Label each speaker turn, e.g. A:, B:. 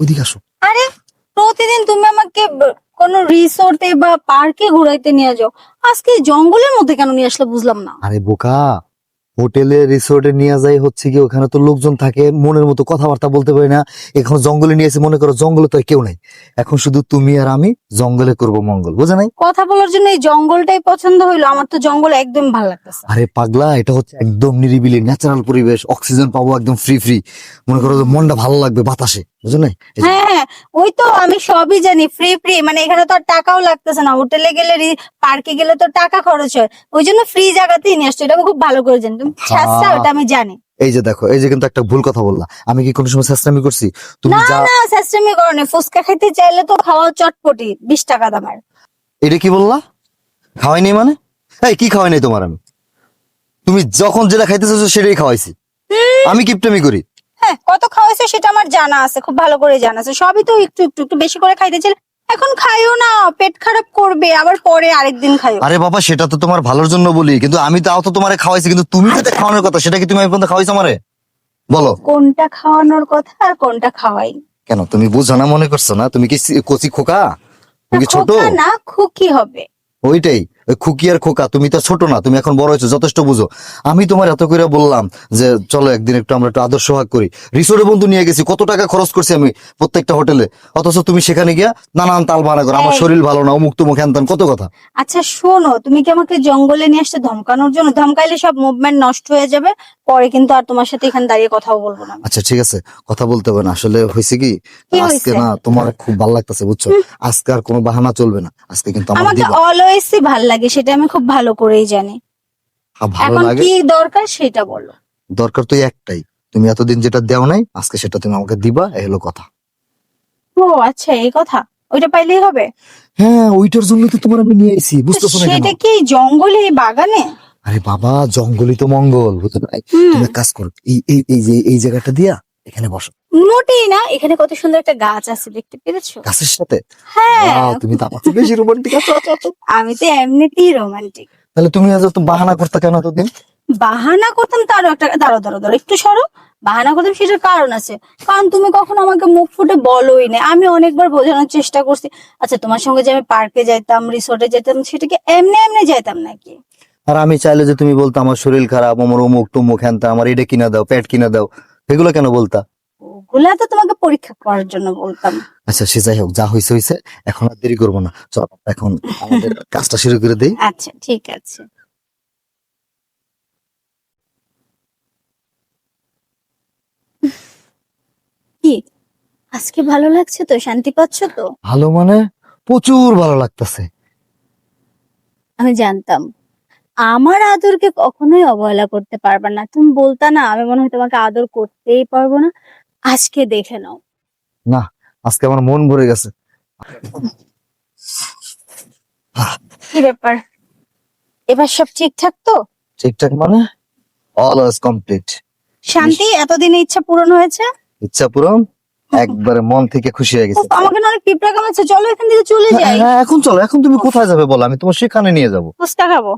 A: ওইদিকে আসো।
B: আরে প্রতিদিন তুমি আমাকে কোনো রিসোর্টে বা পার্কে ঘুরাইতে নিয়ে যাও, আজকে জঙ্গলের মধ্যে কেন নিয়ে আসলে বুঝলাম না।
A: আরে বোকা, হোটেলে রিসোর্টে নিয়ে যাই হচ্ছে কি, ওখানে তো লোকজন থাকে, মনের মতো কথাবার্তা বলতে পারি না। এখন জঙ্গলে নিয়ে এসে মনে করো জঙ্গলে তো আর কেউ নাই, এখন শুধু তুমি আর আমি জঙ্গলে করব মঙ্গল, বুঝে নাই?
B: কথা বলার জন্য এই জঙ্গলটাই পছন্দ হইলো, আমার তো জঙ্গল একদম ভালো লাগতেছে।
A: আরে পাগলা, এটা হচ্ছে একদম নিরিবিলি ন্যাচারাল পরিবেশ, অক্সিজেন পাবো একদম ফ্রি ফ্রি, মনে করো যে মনটা ভালো লাগবে বাতাসে, বুঝো নাই? এই যে,
B: হ্যাঁ হ্যাঁ, ওই তো আমি সবই জানি, ফ্রি ফ্রি মানে এখানে তো আর টাকাও লাগতেছে না, হোটেলে গেলে পার্কে গেলে তো টাকা খরচ হয়, ওই জন্য ফ্রি জায়গাতেই নিয়ে আসছো, এটা আমি খুব ভালো করে জানি। তুমি ছাড়ছা ওটা আমি জানি।
A: এই যে দেখো, এই যে কিন্তু একটা ভুল কথা বললা, আমি কি কোনো সময় চেষ্টামি করছি? তুমি
B: না
A: যা,
B: না, স্যাস্ট্রামি করো না, ফুচকা খাইতে চাইলে তো খাওয়া চটপটি 20 টাকা দামের।
A: এটা কি বললা? খাওয়াই নাই মানে? এই কি খাওয়াই নাই তোমার আমি? তুমি যখন যেটা খাইতে চাইছো সেটাই খাওয়াইছি, আমি কিপটামি করি?
B: হ্যাঁ, কত খাওয়াইছে সেটা আমার জানা আছে, খুব ভালো করে জানা আছে, সবই তো একটু একটু একটু বেশি করে খাইতে চাইলে। এখন খাইও না, পেট খারাপ করবে, আবার পরে আরেকদিন খাইও।
A: আরে বাবা, সেটা তো তোমার ভালোর জন্য বলি, কিন্তু আমি তাও তো তোমারে খাওয়াইছি, কিন্তু তুমি যেটা খাওয়ানোর কথা সেটা কি তুমি আমি পর্যন্ত খাওয়াইছো আমারে? বলো।
B: কোনটা খাওয়ানোর কথা আর কোনটা খাওয়াই?
A: কেন তুমি বুঝো না মনে করছো না? তুমি কি কচি খোকা? তুমি কি ছোট?
B: খোকা না, খুকি হবে।
A: ওইটাই, ওই খুকি আর খোকা, তুমি তো ছোট না, তুমি এখন বড় হয়েছো, যথেষ্ট বুঝো। আমি তোমার এত করে বললাম যে চলো একদিন একটু আমরা একটু আদর্শ ভাগ করি, রিসোর্টে বন্ধু নিয়ে গেছি, কত টাকা খরচ করছি আমি প্রত্যেকটা হোটেলে, অথচ তুমি সেখানে গিয়া নানান তাল বানা করো, আমার
B: এই।
A: শরীর ভালো না, অমুক তুমুক হ্যান কত কথা।
B: আচ্ছা শোনো, তুমি কি আমাকে জঙ্গলে নিয়ে আসতে ধমকানোর জন্য? ধমকাইলে সব মুভমেন্ট নষ্ট হয়ে যাবে, পরে কিন্তু আর তোমার সাথে এখানে দাঁড়িয়ে কথাও বলবো না আমি।
A: আচ্ছা ঠিক আছে, কথা বলতে হবে না, আসলে হয়েছে কি,
B: কি
A: আজকে
B: হয়েছে?
A: না তোমার খুব ভালো লাগতেছে বুঝছো, আজকে আর কোনো বাহানা চলবে না, আজকে কিন্তু আমার
B: আমাকে
A: দিবা।
B: অলওয়েজই ভাল লাগে, সেটা আমি খুব ভালো করেই জানি।
A: ভালো
B: এখন
A: লাগে,
B: কি দরকার সেটা বলো।
A: দরকার তো এই একটাই, তুমি এতদিন যেটা দেও নাই আজকে সেটা তুমি আমাকে দিবা, এই হলো কথা।
B: ও আচ্ছা, এই কথা, ওইটা পাইলেই হবে?
A: হ্যাঁ, ওইটার জন্য তো তোমার আমি নিয়ে আইছি,
B: তো
A: বুঝতেছো না কেন?
B: সেটা কি জঙ্গলে, এই বাগানে?
A: আরে বাবা, জঙ্গলই তো মঙ্গল, বুঝতে নাই?
B: হুম।
A: তুমি এক কাজ করো, এই জায়গাটা দিয়া এখানে বসো,
B: মোটেই না, এখানে কত সুন্দর একটা গাছ আছে, দেখতে পেরেছো?
A: গাছের সাথে।
B: হ্যাঁ,
A: Wow, তুমি তো আমার চেয়ে বেশি রোমান্টিক আছো, আছো, আছো।
B: আমি তো এমনিতেই রোমান্টিক।
A: তাহলে তুমি আজ তো বাহানা করতে কেন এতদিন?
B: বাহানা করতাম তারও একটা, দাঁড়ো দাঁড়ো দাঁড়ো একটু সরো। বাহানা করতাম সেটার কারণ আছে, কারণ তুমি কখনো আমাকে মুখ ফুটে বলোই না, আমি অনেকবার বোঝানোর চেষ্টা করছি। আচ্ছা, তোমার সঙ্গে যে আমি পার্কে যাইতাম, রিসোর্টে যেতাম, সেটাকে এমনি এমনি যাইতাম নাকি?
A: আর আমি চাইলে যে তুমি বলতো আমার শরীর খারাপ, আমার অমুক টুমুক হ্যানতা, আমার এটা কিনা দাও, প্যাড কিনা দাও, এগুলো কেন বলতা?
B: ওগুলা তো তোমাকে পরীক্ষা করার জন্য বলতাম।
A: আচ্ছা সে যাই হোক, যা হয়েছে হয়েছে, এখন আর দেরি করবো না, চল এখন আমাদের কাজটা শুরু করে দেই।
B: আচ্ছা ঠিক আছে। কি, আজকে ভালো লাগছে তো? শান্তি পাচ্ছ তো?
A: ভালো মানে প্রচুর ভালো লাগতেছে।
B: আমি জানতাম আমার আদরকে কখনোই অবহেলা করতে পারবে না, তুমি বলতা না আমি মনে হয় তোমাকে আদর করতেই পারবো না। আজকে দেখে নাও।
A: না, আজকে আমার মন ভরে গেছে।
B: কি ব্যাপার, এবার সব ঠিকঠাক তো?
A: ঠিকঠাক মানে অলওয়েজ কমপ্লিট।
B: শান্তি, এতদিনে ইচ্ছা পূরণ হয়েছে?
A: ইচ্ছা পূরণ, একবারে মন থেকে খুশি হয়ে গেছে।
B: উফ, আমাকে না অনেক পিঁপড়া কামড়াচ্ছে, চলো এখান থেকে চলে যাই।
A: হ্যাঁ এখন চলো, এখন তুমি কোথায় যাবে বলো, আমি তোমার সেখানে নিয়ে যাবো।
B: ফুচকা খাবো।